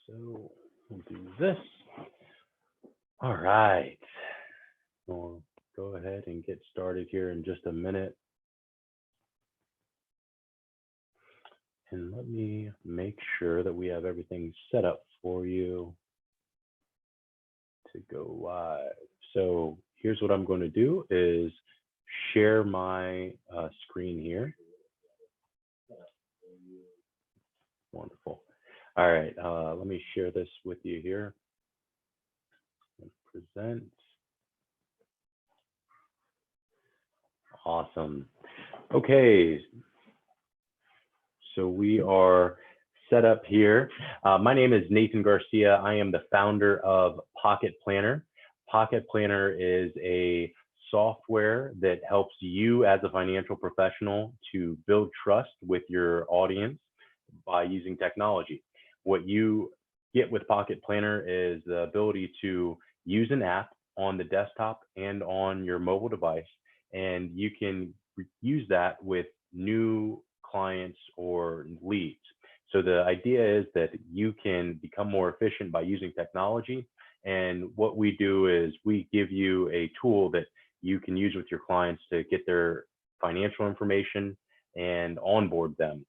So we'll do this. All right. We'll go ahead and get started here in just a minute. And let me make sure that we have everything set up for you to go live. So here's what I'm going to do is share my screen here. Wonderful. All right, let me share this with you here. Present. Awesome. Okay. So we are set up here. My name is Nathan Garcia. I am the founder of Pocket Planner. Pocket Planner is a software that helps you as a financial professional to build trust with your audience by using technology. What you get with Pocket Planner is the ability to use an app on the desktop and on your mobile device, and you can use that with new clients or leads. So the idea is that you can become more efficient by using technology. And what we do is we give you a tool that you can use with your clients to get their financial information and onboard them.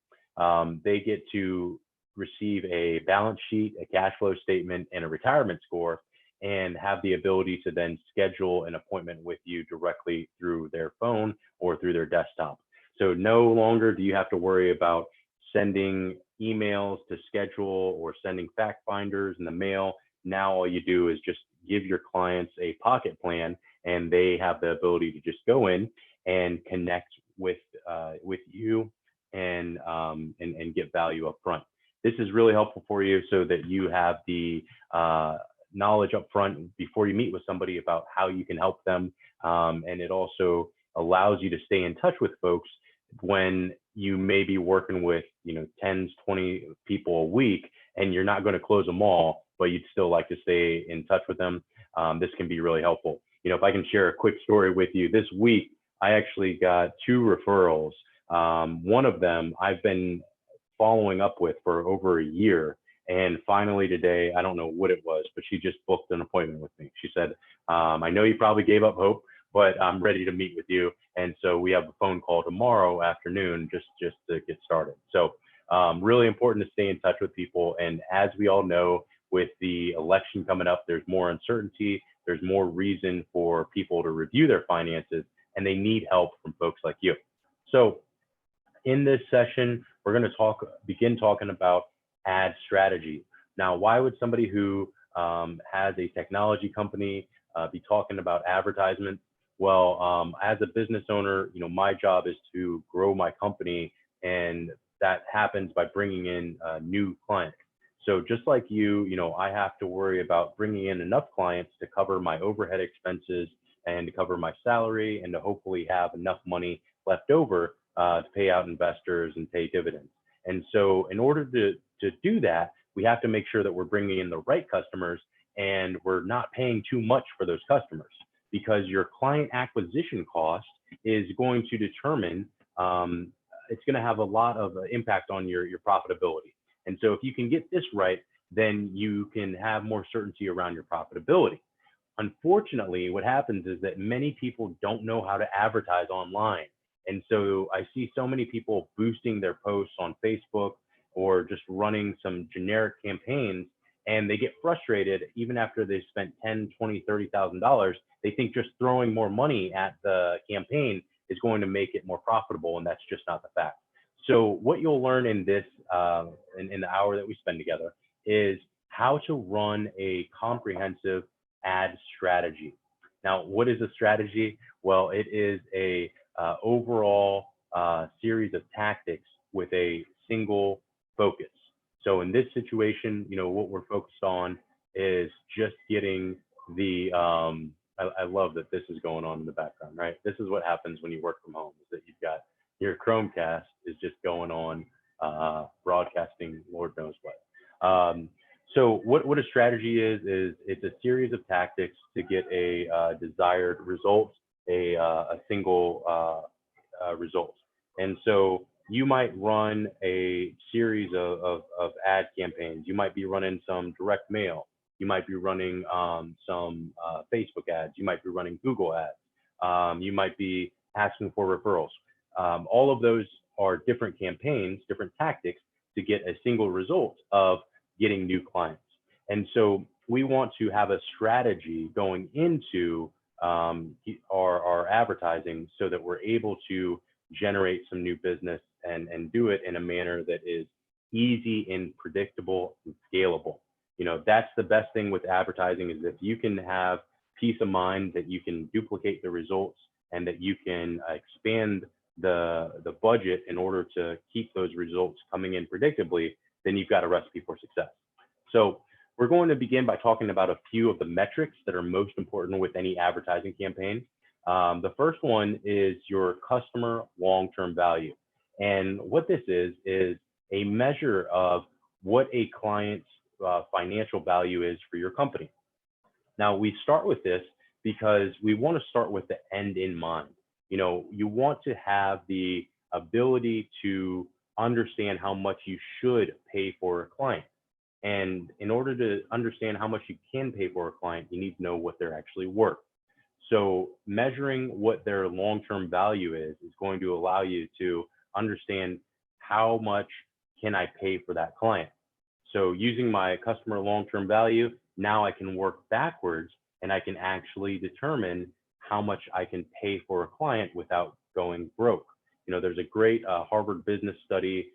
They get to receive a balance sheet, a cash flow statement, and a retirement score, and have the ability to then schedule an appointment with you directly through their phone or through their desktop. So no longer do you have to worry about sending emails to schedule or sending fact finders in the mail. Now all you do is just give your clients a pocket plan, and they have the ability to just go in and connect with you and get value up front. This is really helpful for you so that you have the knowledge up front before you meet with somebody about how you can help them. And it also allows you to stay in touch with folks when you may be working with 10s, 20 people a week, and you're not going to close them all, but you'd still like to stay in touch with them. This can be really helpful. If I can share a quick story with you, this week I actually got 2 referrals. One of them I've been following up with for over a year. And finally today, I don't know what it was, but she just booked an appointment with me. She said, I know you probably gave up hope, but I'm ready to meet with you. And so we have a phone call tomorrow afternoon just to get started. So really important to stay in touch with people. And as we all know, with the election coming up, there's more uncertainty. There's more reason for people to review their finances, and they need help from folks like you. So in this session, we're going to begin talking about ad strategy. Now, why would somebody who has a technology company be talking about advertisement? Well, as a business owner, my job is to grow my company, and that happens by bringing in new clients. So just like you, I have to worry about bringing in enough clients to cover my overhead expenses and to cover my salary, and to hopefully have enough money left over to pay out investors and pay dividends. And so in order to do that, we have to make sure that we're bringing in the right customers, and we're not paying too much for those customers, because your client acquisition cost is going to determine, it's going to have a lot of impact on your profitability. And so if you can get this right, then you can have more certainty around your profitability. Unfortunately, what happens is that many people don't know how to advertise online. And so I see so many people boosting their posts on Facebook or just running some generic campaigns, and they get frustrated even after they've spent $10, $20, $30,000. They think just throwing more money at the campaign is going to make it more profitable, and that's just not the fact. So what you'll learn in this, in the hour that we spend together, is how to run a comprehensive ad strategy. Now, what is a strategy? Well, it is a overall series of tactics with a single focus. So in this situation, what we're focused on is just getting the, I love that this is going on in the background, right? This is what happens when you work from home, is that you've got your Chromecast is just going on, broadcasting Lord knows what. So what a strategy is it's a series of tactics to get a desired result, a single result. And so you might run a series of ad campaigns. You might be running some direct mail. You might be running some Facebook ads. You might be running Google ads. You might be asking for referrals. All of those are different campaigns, different tactics to get a single result of getting new clients. And so we want to have a strategy going into our advertising so that we're able to generate some new business and do it in a manner that is easy and predictable and scalable. You know, that's the best thing with advertising, is if you can have peace of mind that you can duplicate the results and that you can expand the budget in order to keep those results coming in predictably, then you've got a recipe for success. So we're going to begin by talking about a few of the metrics that are most important with any advertising campaign. The first one is your customer long-term value. And what this is a measure of what a client's financial value is for your company. Now, we start with this because we want to start with the end in mind. You know, you want to have the ability to understand how much you should pay for a client. And in order to understand how much you can pay for a client, you need to know what they're actually worth. So measuring what their long-term value is going to allow you to understand how much can I pay for that client. So using my customer long-term value, now I can work backwards and I can actually determine how much I can pay for a client without going broke. You know, there's a great Harvard Business Study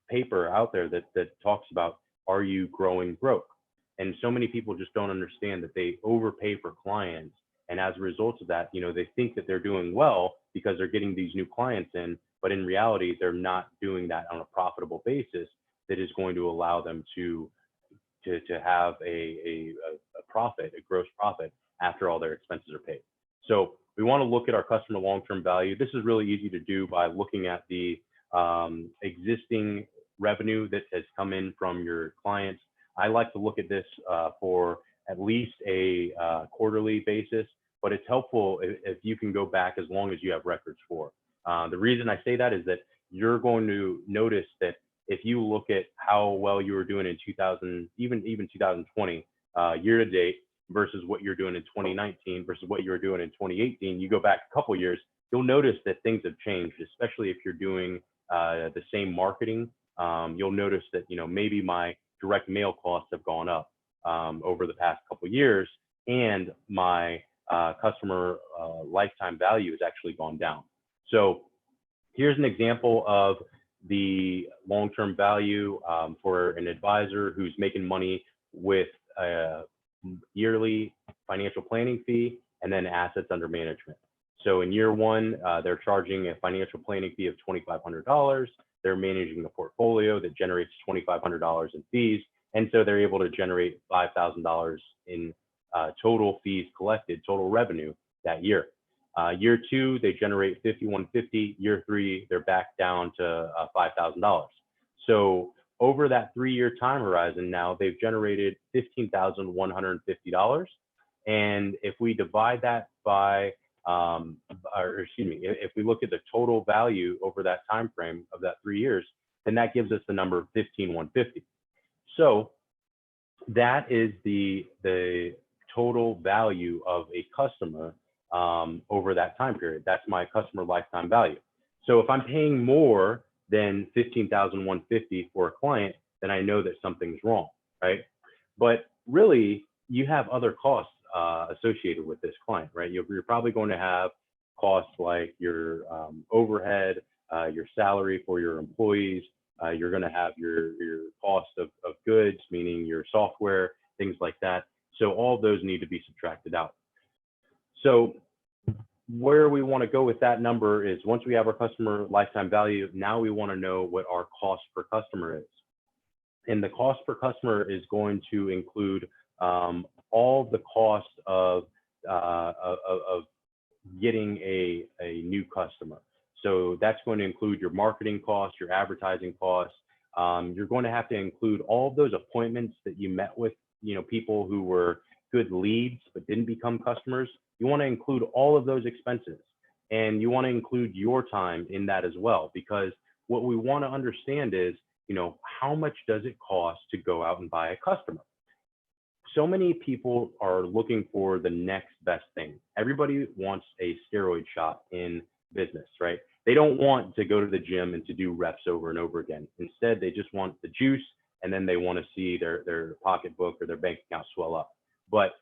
paper out there that talks about, are you growing broke? And so many people just don't understand that they overpay for clients. And as a result of that, you know, they think that they're doing well because they're getting these new clients in, but in reality, they're not doing that on a profitable basis that is going to allow them to have a profit, a gross profit, after all their expenses are paid. So we want to look at our customer long-term value. This is really easy to do by looking at the existing revenue that has come in from your clients. I like to look at this for at least a quarterly basis, but it's helpful if you can go back as long as you have records for. The reason I say that is that you're going to notice that if you look at how well you were doing in 2020 year to date versus what you're doing in 2019 versus what you were doing in 2018, you go back a couple years, you'll notice that things have changed, especially if you're doing the same marketing. You'll notice that, you know, maybe my direct mail costs have gone up over the past couple years, and my customer lifetime value has actually gone down. So here's an example of the long-term value for an advisor who's making money with a yearly financial planning fee and then assets under management. So in year one, they're charging a financial planning fee of $2,500. They're managing a portfolio that generates $2,500 in fees. And so they're able to generate $5,000 in total fees collected, total revenue that year. Year two, they generate $5,150. Year three, they're back down to $5,000. So over that 3-year time horizon, now they've generated $15,150. And if we divide that by, if we look at the total value over that time frame of that 3 years, then that gives us the number of $15,150. So that is the total value of a customer over that time period. That's my customer lifetime value. So if I'm paying more than $15,150 for a client, then I know that something's wrong, right? But really, you have other costs associated with this client, right? You're probably going to have costs like your overhead, your salary for your employees. You're going to have your cost of goods, meaning your software, things like that. So all of those need to be subtracted out. So where we want to go with that number is, once we have our customer lifetime value, now we want to know what our cost per customer is. And the cost per customer is going to include all the cost of getting a new customer. So that's going to include your marketing costs, your advertising costs. You're going to have to include all of those appointments that you met with, you know, people who were good leads but didn't become customers. You want to include all of those expenses. And you want to include your time in that as well, because what we want to understand is, how much does it cost to go out and buy a customer? So many people are looking for the next best thing. Everybody wants a steroid shot in business, right? They don't want to go to the gym and to do reps over and over again. Instead, they just want the juice, and then they want to see their pocketbook or their bank account swell up. But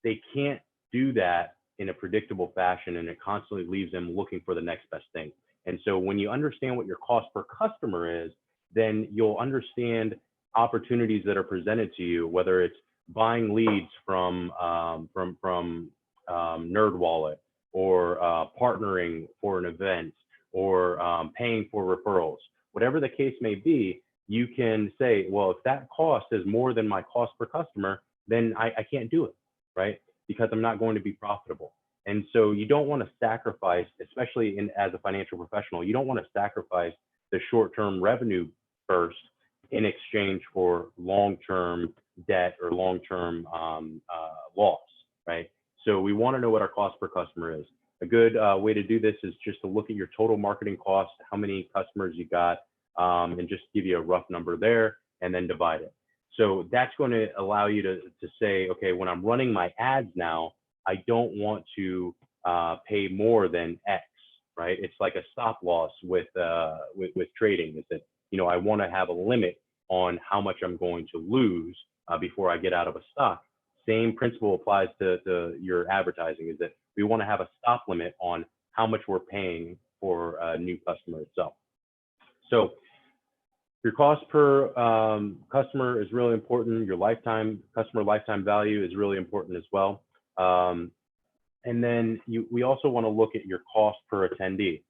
they can't do that in a predictable fashion, and it constantly leaves them looking for the next best thing. And so when you understand what your cost per customer is, then you'll understand opportunities that are presented to you, whether it's buying leads from NerdWallet, or partnering for an event, or paying for referrals. Whatever the case may be, you can say, well, if that cost is more than my cost per customer, then I can't do it, right? Because I'm not going to be profitable. And so you don't want to sacrifice, especially as a financial professional, you don't want to sacrifice the short-term revenue first in exchange for long-term debt or long-term loss, right? So we want to know what our cost per customer is. A good way to do this is just to look at your total marketing cost, how many customers you got, and just give you a rough number there, and then divide it. So that's going to allow you to say, okay, when I'm running my ads now, I don't want to pay more than X, right? It's like a stop loss with trading. Is that, I want to have a limit on how much I'm going to lose before I get out of a stock. Same principle applies to your advertising, is that we want to have a stop limit on how much we're paying for a new customer itself. So your cost per customer is really important. Your customer lifetime value is really important as well. And then we also want to look at your cost per attendee.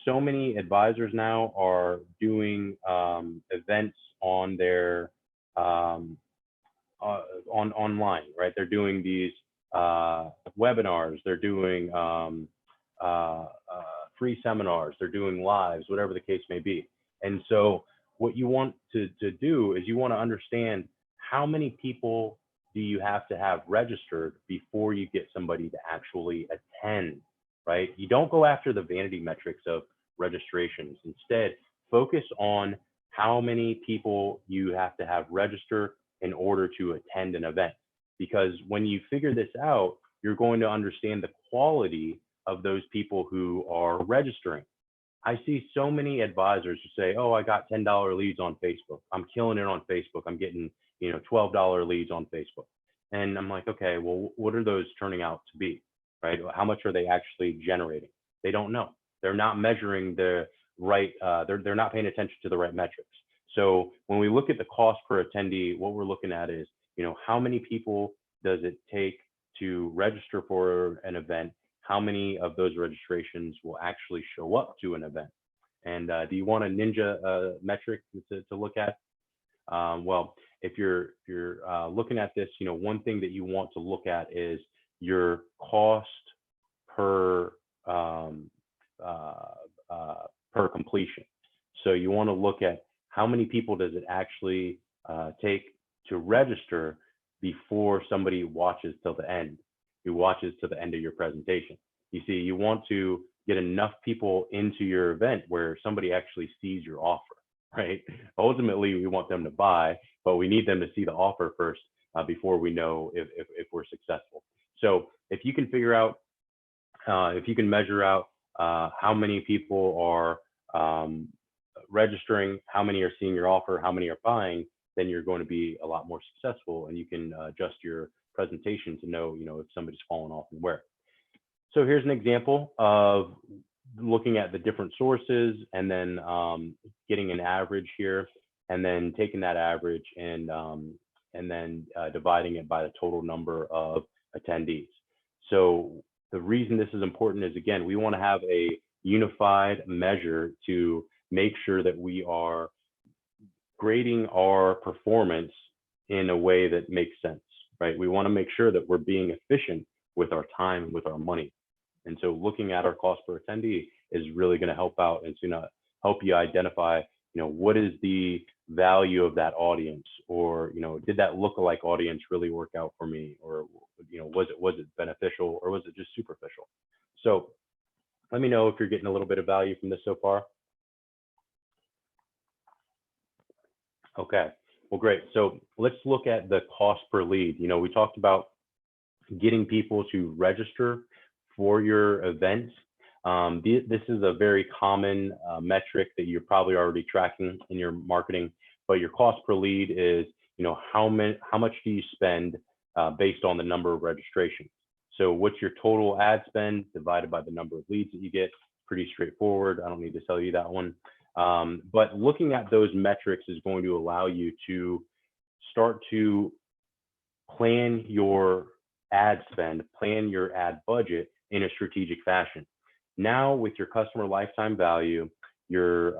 So many advisors now are doing events on their online, right? They're doing these webinars. They're doing free seminars. They're doing lives, whatever the case may be. And so what you want to do is you want to understand how many people do you have to have registered before you get somebody to actually attend, right? You don't go after the vanity metrics of registrations. Instead, focus on how many people you have to have register in order to attend an event. Because when you figure this out, you're going to understand the quality of those people who are registering. I see so many advisors who say, oh, I got $10 leads on Facebook. I'm killing it on Facebook. I'm getting, $12 leads on Facebook. And I'm like, okay, well, what are those turning out to be, right? How much are they actually generating? They don't know. They're not measuring the right, they're not paying attention to the right metrics. So when we look at the cost per attendee, what we're looking at is, how many people does it take to register for an event? How many of those registrations will actually show up to an event? And do you want a ninja metric to look at? Well, if you're looking at this, one thing that you want to look at is your cost per completion. So you want to look at how many people does it actually take to register before somebody watches till the end, who watches to the end of your presentation. You see, you want to get enough people into your event where somebody actually sees your offer, right? Ultimately, we want them to buy, but we need them to see the offer first before we know if we're successful. So if you can figure out, if you can measure out how many people are registering, how many are seeing your offer, how many are buying, then you're going to be a lot more successful, and you can adjust your presentation to know, if somebody's fallen off and where. So here's an example of looking at the different sources and then getting an average here, and then taking that average and then dividing it by the total number of attendees. So the reason this is important is, again, we want to have a unified measure to make sure that we are grading our performance in a way that makes sense, right? We want to make sure that we're being efficient with our time and with our money. And so looking at our cost per attendee is really going to help out, and it's going to help you identify, what is the value of that audience, or, did that lookalike audience really work out for me, or, was it beneficial, or was it just superficial? So Let me know if you're getting a little bit of value from this so far. Okay, well, great. So let's look at the cost per lead. We talked about getting people to register for your event. This is a very common metric that you're probably already tracking in your marketing, but your cost per lead is, how much do you spend based on the number of registrations? So what's your total ad spend divided by the number of leads that you get? Pretty straightforward. I don't need to tell you that one. But looking at those metrics is going to allow you to start to plan your ad spend, plan your ad budget in a strategic fashion. Now, with your customer lifetime value, your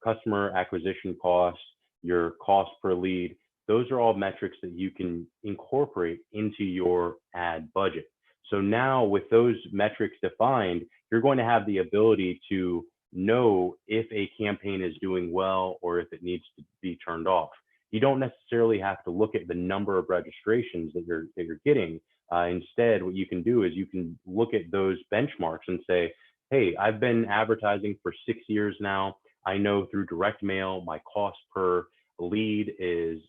customer acquisition costs, your cost per lead, those are all metrics that you can incorporate into your ad budget. So now with those metrics defined, you're going to have the ability to know if a campaign is doing well or if it needs to be turned off. You don't necessarily have to look at the number of registrations that you're getting. Instead, what you can do is you can look at those benchmarks and say, hey, I've been advertising for 6 years now. I know through direct mail, my cost per lead is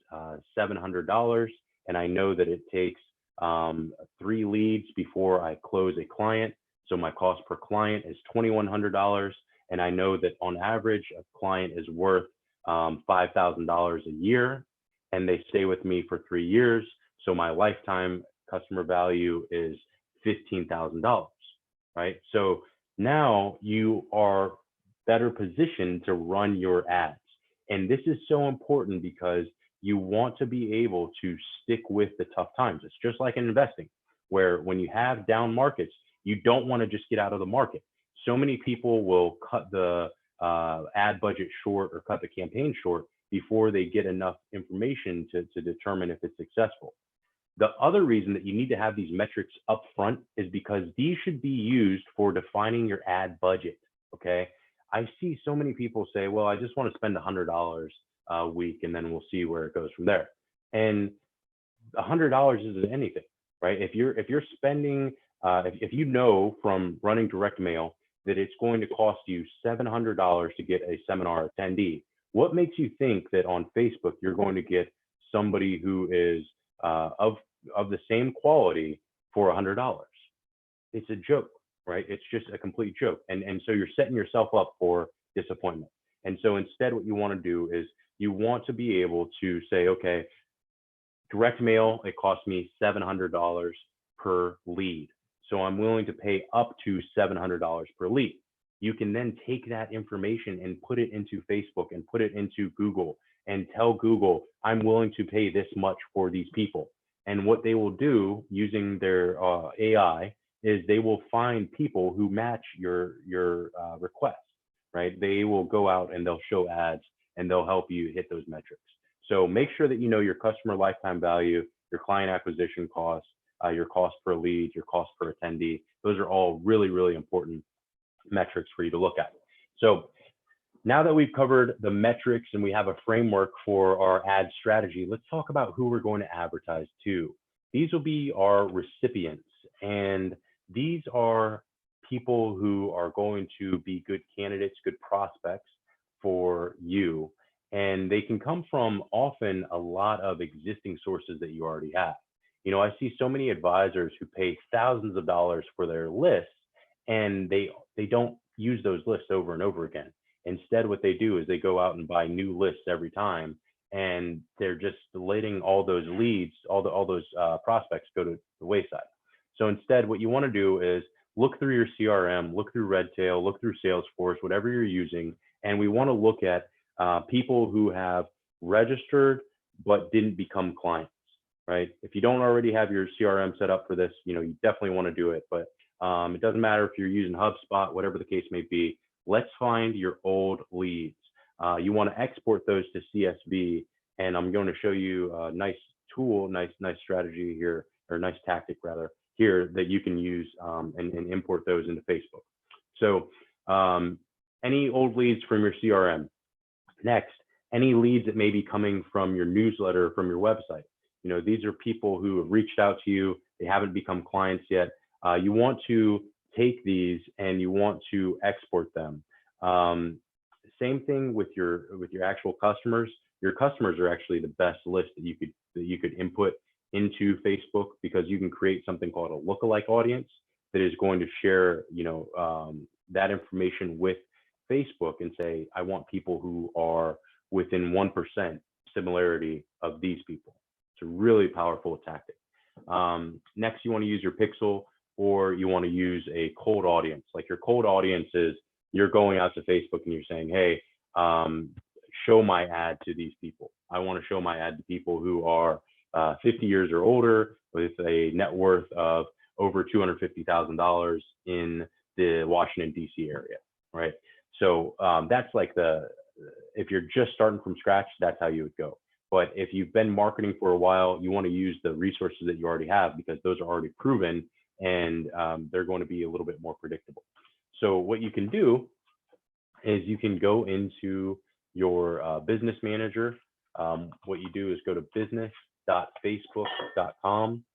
$700. And I know that it takes 3 leads before I close a client. So my cost per client is $2,100. And I know that on average, a client is worth $5,000 a year, and they stay with me for 3 years. So my lifetime customer value is $15,000, right? So now you are better positioned to run your ads. And this is so important because you want to be able to stick with the tough times. It's just like in investing, where when you have down markets, you don't want to just get out of the market. So many people will cut the ad budget short or cut the campaign short before they get enough information to determine if it's successful. The other reason that you need to have these metrics up front is because these should be used for defining your ad budget, okay? I see so many people say, well, I just want to spend $100 a week and then we'll see where it goes from there. And $100 isn't anything, right? If you're spending, if you know from running direct mail that it's going to cost you $700 to get a seminar attendee, what makes you think that on Facebook you're going to get somebody who is of the same quality for $100? It's a joke, right? It's just a complete joke. And so you're setting yourself up for disappointment. And so instead, what you want to do is you want to be able to say, okay, direct mail, it costs me $700 per lead. So I'm willing to pay up to $700 per lead. You can then take that information and put it into Facebook and put it into Google and tell Google, I'm willing to pay this much for these people. And what they will do using their AI is they will find people who match your request, right? They will go out and they'll show ads and they'll help you hit those metrics. So make sure that you know your customer lifetime value, your client acquisition costs, your cost per lead, your cost per attendee. Those are all really, really important metrics for you to look at. So now that we've covered the metrics and we have a framework for our ad strategy, let's talk about who we're going to advertise to. These will be our recipients, and these are people who are going to be good candidates, good prospects for you. And they can come from often a lot of existing sources that you already have. I see so many advisors who pay thousands of dollars for their lists, and they don't use those lists over and over again. Instead, what they do is they go out and buy new lists every time, and they're just letting all those leads, all those prospects go to the wayside. So instead, what you want to do is look through your CRM, look through Redtail, look through Salesforce, whatever you're using, and we want to look at people who have registered but didn't become clients, right? If you don't already have your CRM set up for this, you definitely want to do it. But it doesn't matter if you're using HubSpot, whatever the case may be. Let's find your old leads. You want to export those to CSV, and I'm going to show you a nice tool, nice strategy here, or nice tactic rather, here that you can use and import those into Facebook. So any old leads from your CRM. Next, any leads that may be coming from your newsletter, from your website. These are people who have reached out to you. They haven't become clients yet. You want to take these and you want to export them. Same thing with your actual customers. Your customers are actually the best list that you could input into Facebook, because you can create something called a lookalike audience that is going to share, that information with Facebook and say, I want people who are within 1% similarity of these people. It's a really powerful tactic. Next, you want to use your pixel, or you want to use a cold audience. Like your cold audience is, you're going out to Facebook and you're saying, hey, show my ad to these people. I want to show my ad to people who are 50 years or older with a net worth of over $250,000 in the Washington, D.C. area, right? So that's like if you're just starting from scratch, that's how you would go. But if you've been marketing for a while, you want to use the resources that you already have, because those are already proven, and they're going to be a little bit more predictable. So what you can do is you can go into your business manager. What you do is go to business.facebook.com.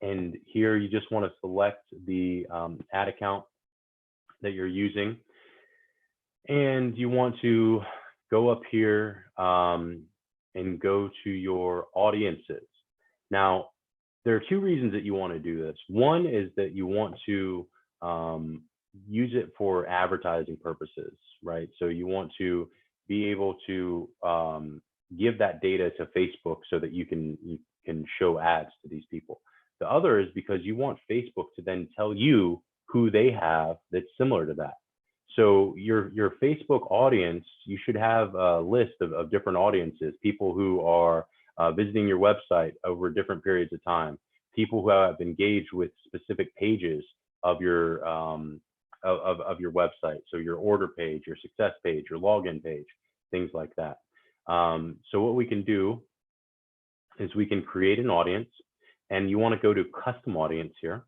And here you just want to select the ad account that you're using. And you want to go up here and go to your audiences. Now, there are two reasons that you want to do this. One is that you want to use it for advertising purposes, right? So you want to be able to give that data to Facebook so that you can show ads to these people. The other is because you want Facebook to then tell you who they have that's similar to that. So your Facebook audience, you should have a list of different audiences, people who are visiting your website over different periods of time, people who have engaged with specific pages of your your website. So your order page, your success page, your login page, things like that. So what we can do is we can create an audience, and you want to go to custom audience here.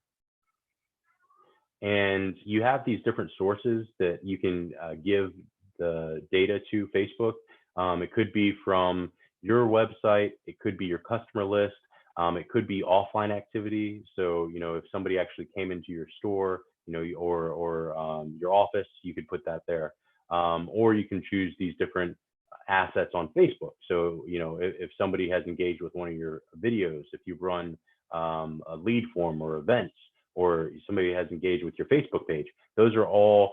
And you have these different sources that you can give the data to Facebook. It could be from your website, it could be your customer list, it could be offline activity. So, if somebody actually came into your store, or your office, you could put that there. Or you can choose these different assets on Facebook. So, if somebody has engaged with one of your videos, if you've run a lead form or events, or somebody has engaged with your Facebook page, those are all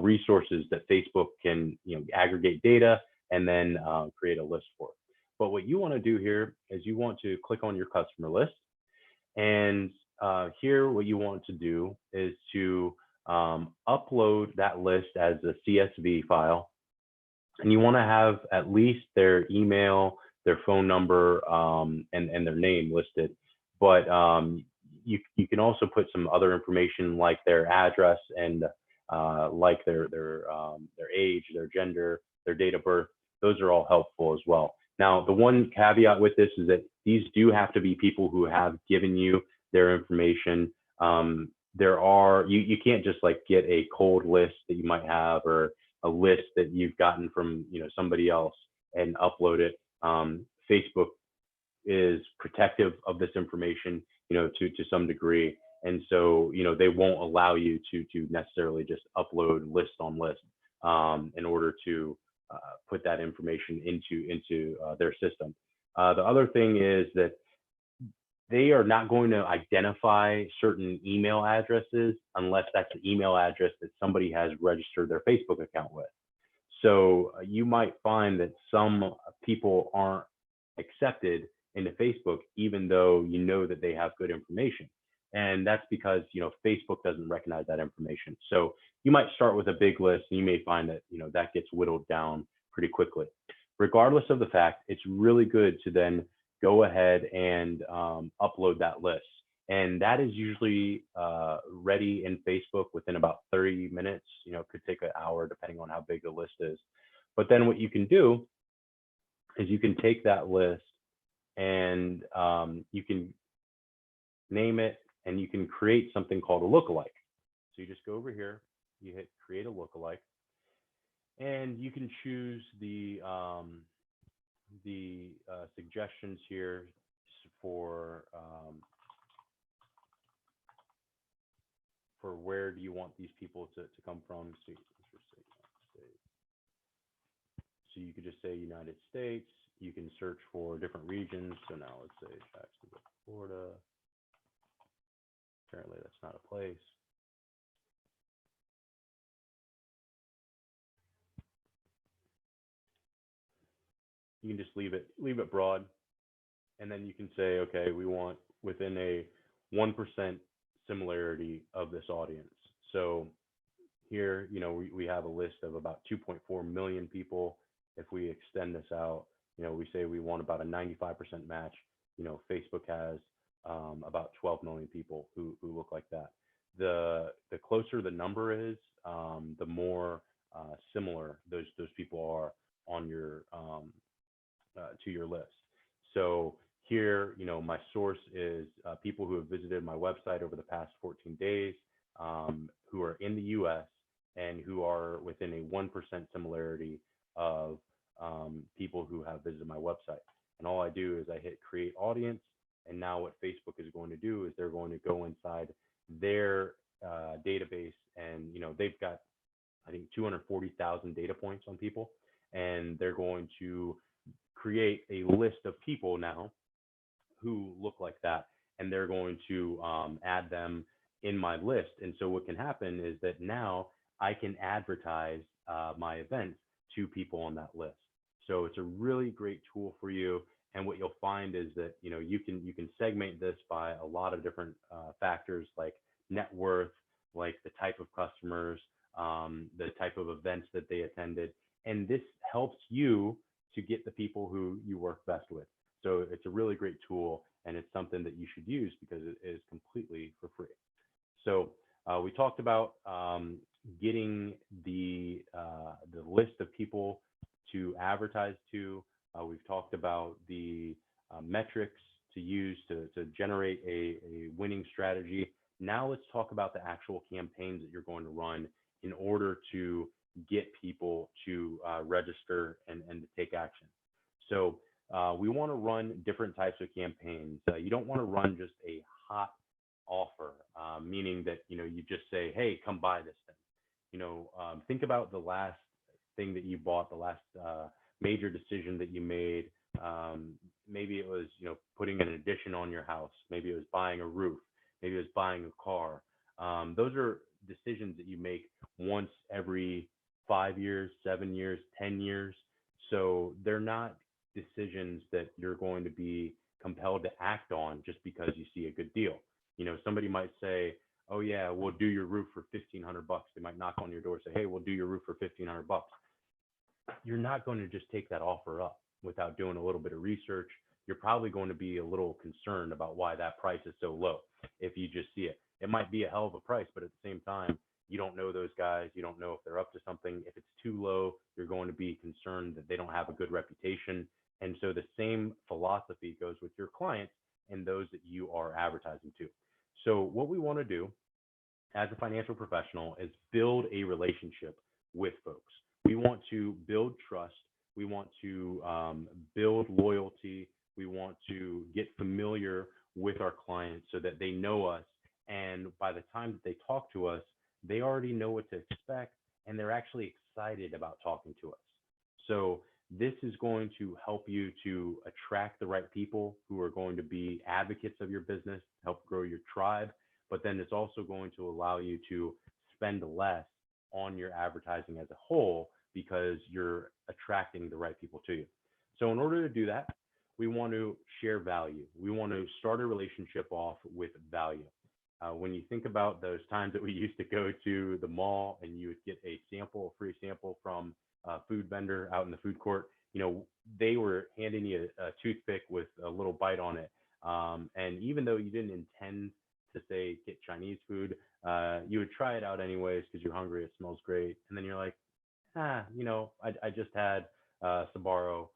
resources that Facebook can aggregate data and then create a list for. But what you want to do here is you want to click on your customer list, and here what you want to do is to upload that list as a CSV file, and you want to have at least their email, their phone number, and their name listed. But you can also put some other information like their address and like their age, their gender, their date of birth. Those are all helpful as well. Now, the one caveat with this is that these do have to be people who have given you their information. You can't just like get a cold list that you might have, or a list that you've gotten from somebody else and upload it. Facebook is protective of this information, to some degree, and so they won't allow you to necessarily just upload list on list in order to put that information into their system. The other thing is that they are not going to identify certain email addresses unless that's the email address that somebody has registered their Facebook account with. So you might find that some people aren't accepted into Facebook, even though that they have good information. And that's because Facebook doesn't recognize that information. So you might start with a big list, and you may find that that gets whittled down pretty quickly. Regardless of the fact, it's really good to then go ahead and upload that list. And that is usually ready in Facebook within about 30 minutes. It could take an hour depending on how big the list is. But then what you can do is you can take that list and you can name it, and you can create something called a lookalike. So you just go over here, you hit create a lookalike, and you can choose the suggestions here for for where do you want these people to come from. So, so you could just say United States. You can search for different regions. So now let's say Jacksonville, Florida. Apparently that's not a place. You can just leave it broad, and then you can say, okay, we want within a 1% similarity of this audience. So here, we have a list of about 2.4 million people. If we extend this out, we say we want about a 95% match. Facebook has about 12 million people who look like that. The closer the number is, the more similar those people are on your to your list. So here, my source is people who have visited my website over the past 14 days, who are in the U.S. and who are within a 1% similarity of people who have visited my website. And all I do is I hit create audience. And now what Facebook is going to do is they're going to go inside their database, and they've got, I think, 240,000 data points on people, and they're going to create a list of people now who look like that, and they're going to add them in my list. And so what can happen is that now I can advertise my events to people on that list. So it's a really great tool for you. And what you'll find is that you can segment this by a lot of different factors, like net worth, like the type of customers, the type of events that they attended, and this helps you to get the people who you work best with. So it's a really great tool, and it's something that you should use because it is completely for free. So we talked about getting the list of people to advertise to. We've talked about the metrics to use to generate a winning strategy. Now let's talk about the actual campaigns that you're going to run in order to get people to register and to take action. So we want to run different types of campaigns. You don't want to run just a hot offer, meaning that you just say, hey, come buy this thing. Think about the last thing that you bought, the last major decision that you made. Maybe it was putting an addition on your house. Maybe it was buying a roof. Maybe it was buying a car. Those are decisions that you make once every 5 years, 7 years, 10 years. So they're not decisions that you're going to be compelled to act on just because you see a good deal. Somebody might say, oh yeah, we'll do your roof for $1,500. They might knock on your door and say, hey, we'll do your roof for $1,500. You're not going to just take that offer up without doing a little bit of research. You're probably going to be a little concerned about why that price is so low if you just see it. It might be a hell of a price, but at the same time, you don't know those guys. You don't know if they're up to something. If it's too low, you're going to be concerned that they don't have a good reputation. And so the same philosophy goes with your clients and those that you are advertising to. So what we want to do as a financial professional is build a relationship with folks. We want to build trust. We want to build loyalty. We want to get familiar with our clients so that they know us. And by the time that they talk to us, they already know what to expect, and they're actually excited about talking to us. So this is going to help you to attract the right people who are going to be advocates of your business, help grow your tribe, but then it's also going to allow you to spend less on your advertising as a whole because you're attracting the right people to you. So in order to do that, we want to share value. We want to start a relationship off with value. When you think about those times that we used to go to the mall and you would get a free sample from a food vendor out in the food court, they were handing you a toothpick with a little bite on it. And even though you didn't intend to say get Chinese food, you would try it out anyways because you're hungry, it smells great. And then you're like, I just had Sbarro,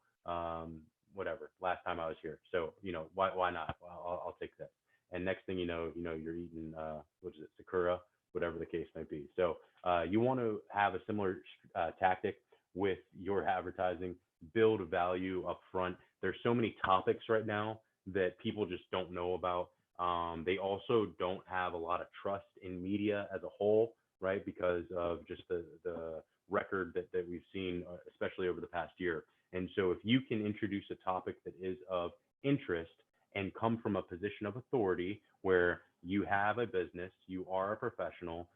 whatever, last time I was here. So, why not? I'll take that. And next thing you know, you're eating, Sakura, whatever the case might be. So you want to have a similar tactic with your advertising, build value up front. There's so many topics right now that people just don't know about. They also don't have a lot of trust in media as a whole, right? Because of just the record that we've seen, especially over the past year. And so if you can introduce a topic that is of interest and come from a position of authority where you have a business, you are a professional,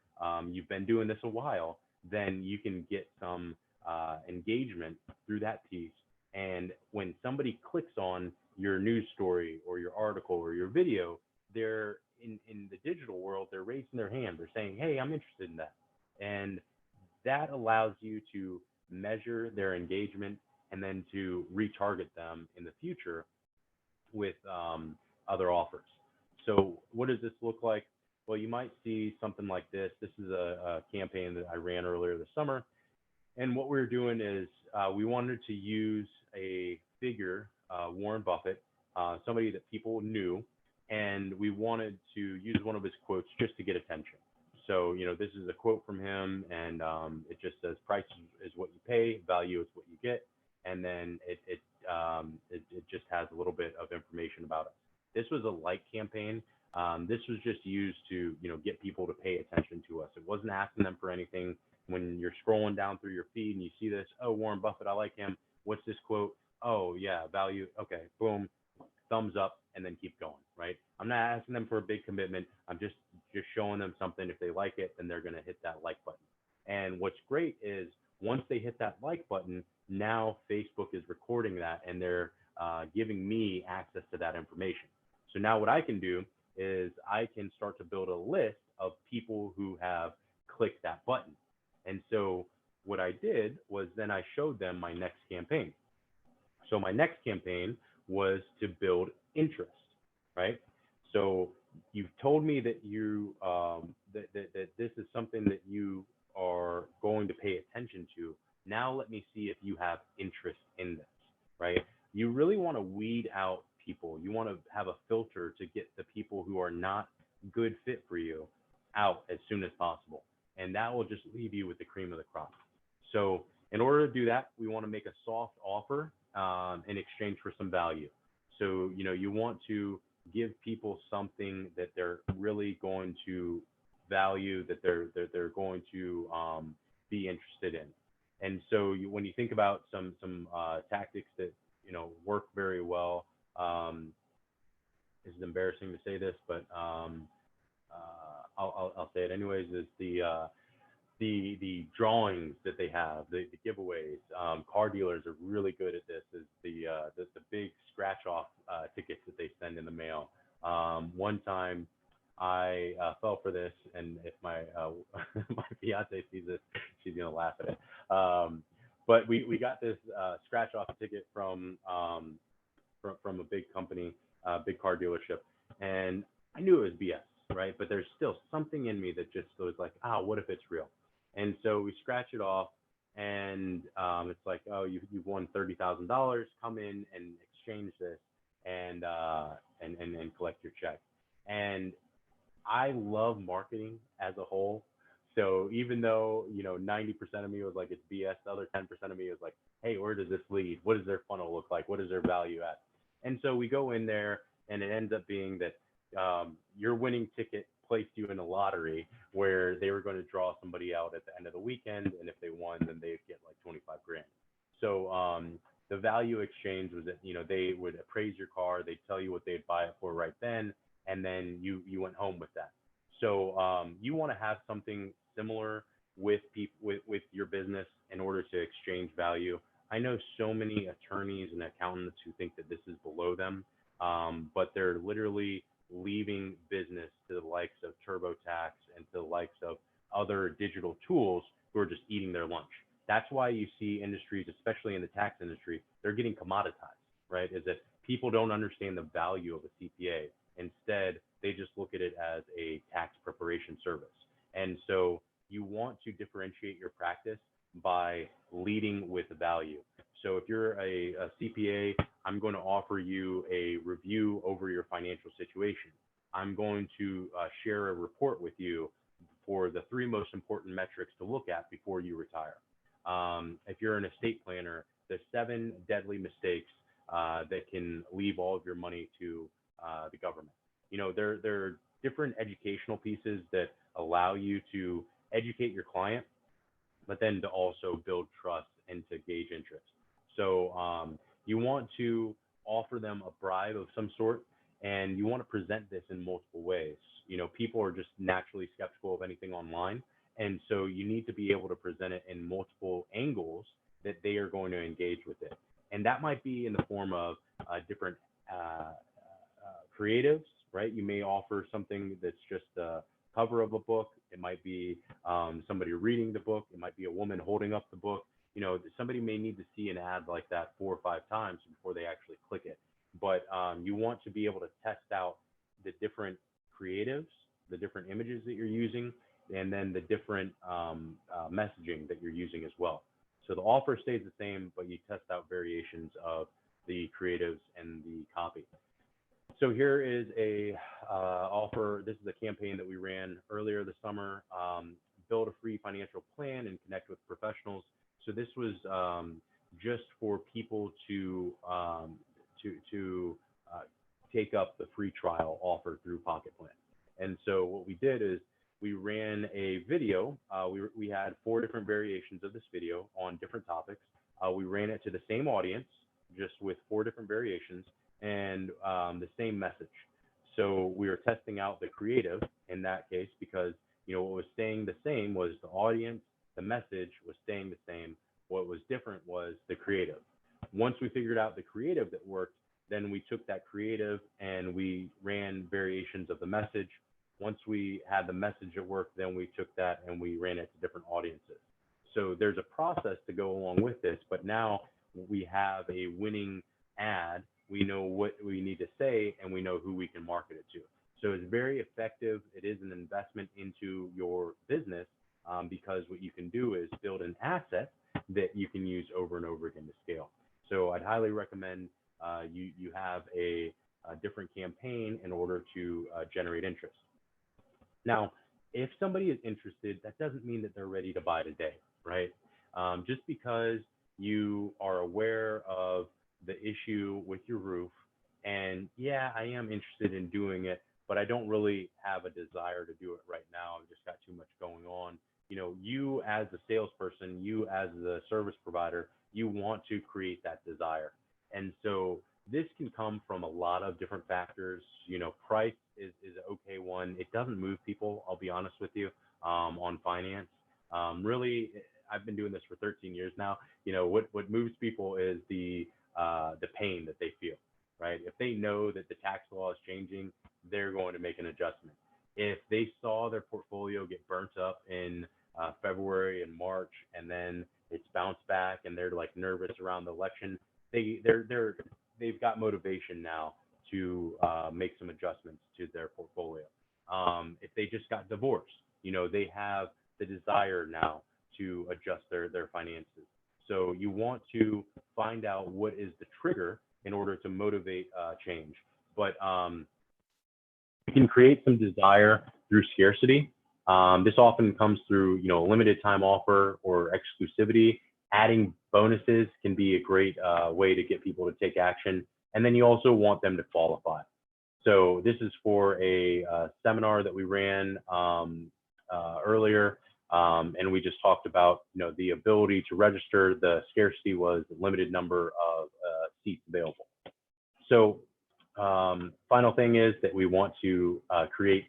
you've been doing this a while, then you can get some engagement through that piece. And when somebody clicks on your news story or your article or your video, they're in the digital world, they're raising their hand. They're saying, hey, I'm interested in that. And that allows you to measure their engagement and then to retarget them in the future with other offers. So, what does this look like? Well, you might see something like this. This is a campaign that I ran earlier this summer. And what we were doing is we wanted to use a figure, Warren Buffett, somebody that people knew, and we wanted to use one of his quotes just to get attention. So, this is a quote from him, and it just says, "Price is what you pay, value is what you get," and then it just has a little bit of information about us. This was a like campaign. This was just used to, get people to pay attention to us. It wasn't asking them for anything. When you're scrolling down through your feed and you see this, oh, Warren Buffett, I like him. What's this quote? Oh, yeah, value. Okay, boom, thumbs up, and then keep going, right? I'm not asking them for a big commitment. I'm just showing them something. If they like it, then they're gonna hit that like button. And what's great is once they hit that like button, now Facebook is recording that and they're giving me access to that information. So now what I can do is I can start to build a list of people who have clicked that button. And so what I did was then I showed them my next campaign. So my next campaign was to build interest, right? So you've told me that that this is something that you are going to pay attention to. Now let me see if you have interest in this, right? You really want to weed out people. You want to have a filter to get the people who are not good fit for you out as soon as possible. And that will just leave you with the cream of the crop. So in order to do that, we want to make a soft offer in exchange for some value. So, you want to give people something that they're really going to value, that they're going to be interested in. And so when you think about some tactics that work very well, this is embarrassing to say this, but I'll say it anyways. Is the drawings that they have, the giveaways. Car dealers are really good at this. Is the big scratch off tickets that they send in the mail. One time I fell for this, and if my my fiance sees this, she's gonna laugh at it. But we got this scratch off ticket from a big company, big car dealership, and I knew it was BS, right? But there's still something in me that just was like, what if it's real? And so we scratch it off, and it's like, oh, you've won $30,000. Come in and exchange this, and collect your check. And I love marketing as a whole. So even though 90% of me was like it's BS, the other 10% of me was like, hey, where does this lead? What does their funnel look like? What is their value at? And so we go in there, and it ends up being that your winning ticket placed you in a lottery where they were going to draw somebody out at the end of the weekend, and if they won, then they'd get like 25 grand. So the value exchange was that they would appraise your car, they'd tell you what they'd buy it for right then, and then you went home with that. So you want to have something similar with with your business in order to exchange value. I know so many attorneys and accountants who think that this is below them, but they're literally leaving business to the likes of TurboTax and to the likes of other digital tools who are just eating their lunch. That's why you see industries, especially in the tax industry, they're getting commoditized, right? Is that people don't understand the value of a CPA. Instead, they just look at it as a tax preparation service. And so you want to differentiate your practice by leading with value. So if you're a CPA, I'm going to offer you a review over your financial situation. I'm going to share a report with you for the 3 most important metrics to look at before you retire. If you're an estate planner, the 7 deadly mistakes that can leave all of your money to the government. There are different educational pieces that allow you to educate your client, but then to also build trust and to gauge interest. So you want to offer them a bribe of some sort, and you want to present this in multiple ways. People are just naturally skeptical of anything online, and so you need to be able to present it in multiple angles that they are going to engage with it. And that might be in the form of different creatives, right? You may offer something that's just a cover of a book. It might be somebody reading the book. It might be a woman holding up the book. Somebody may need to see an ad like that 4 or 5 times before they actually click it. But you want to be able to test out the different creatives, the different images that you're using, and then the different messaging that you're using as well. So the offer stays the same, but you test out variations of the creatives and the copy. So here is a offer. This is a campaign that we ran earlier this summer. Build a free financial plan and connect with professionals. So this was just for people to take up the free trial offer through Pocket Plan. And so what we did is we ran a video. We had 4 different variations of this video on different topics. We ran it to the same audience, just with 4 different variations and the same message. So we were testing out the creative in that case because what was staying the same was the audience, the message was staying the same. What was different was the creative. Once we figured out the creative that worked, then we took that creative and we ran variations of the message. Once we had the message that worked, then we took that and we ran it to different audiences. So there's a process to go along with this, but now we have a winning ad. We know what we need to say and we know who we can market it to. So it's very effective. It is an investment into your business because what you can do is build an asset that you can use over and over again to scale. So I'd highly recommend you have a different campaign in order to generate interest. Now, if somebody is interested, that doesn't mean that they're ready to buy today, right? Just because you are aware of the issue with your roof, and yeah, I am interested in doing it, but I don't really have a desire to do it right now. I've just got too much going on. You as a salesperson, you as the service provider, you want to create that desire. And so this can come from a lot of different factors. Price is an okay one. It doesn't move people, I'll be honest with you, on finance. Really, I've been doing this for 13 years now. What moves people is the pain that they feel, right? If they know that the tax law is changing, they're going to make an adjustment. If they saw their portfolio get burnt up in February and March, and then it's bounced back, and they're like nervous around the election, they've got motivation now to make some adjustments to their portfolio. If they just got divorced, they have the desire now to adjust their finances. So you want to find out what is the trigger in order to motivate change. But you can create some desire through scarcity. This often comes through, a limited time offer or exclusivity. Adding bonuses can be a great way to get people to take action. And then you also want them to qualify. So this is for a seminar that we ran earlier. And we just talked about, the ability to register. The scarcity was the limited number of seats available. So final thing is that we want to create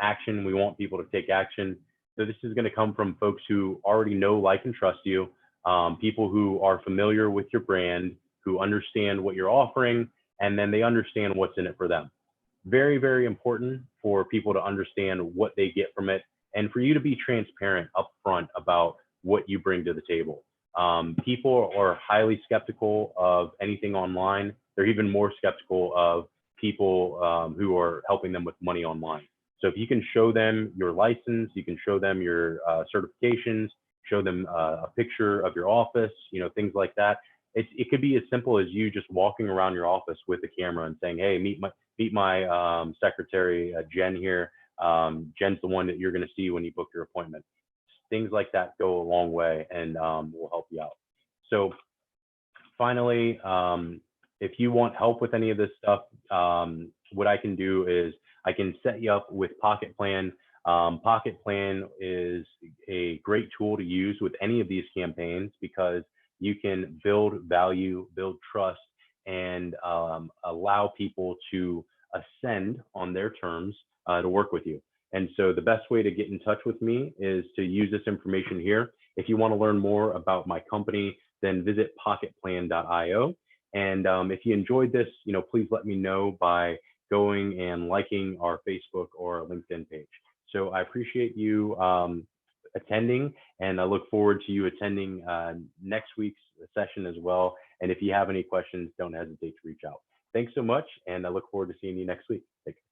action. We want people to take action. So this is going to come from folks who already know, like, and trust you, people who are familiar with your brand, who understand what you're offering, and then they understand what's in it for them. Very, very important for people to understand what they get from it, and for you to be transparent upfront about what you bring to the table. People are highly skeptical of anything online. They're even more skeptical of people who are helping them with money online. So if you can show them your license, you can show them your certifications, show them a picture of your office, things like that. It could be as simple as you just walking around your office with a camera and saying, "Hey, meet my secretary, Jen here. Jen's the one that you're going to see when you book your appointment." Things like that go a long way and will help you out. So finally, if you want help with any of this stuff, what I can do is I can set you up with Pocket Plan. Pocket Plan is a great tool to use with any of these campaigns because you can build value, build trust, and allow people to ascend on their terms to work with you. And so the best way to get in touch with me is to use this information here. If you want to learn more about my company, then visit pocketplan.io. And if you enjoyed this, please let me know by going and liking our Facebook or LinkedIn page. So I appreciate you attending, and I look forward to you attending next week's session as well. And if you have any questions, don't hesitate to reach out. Thanks so much, and I look forward to seeing you next week. Take care.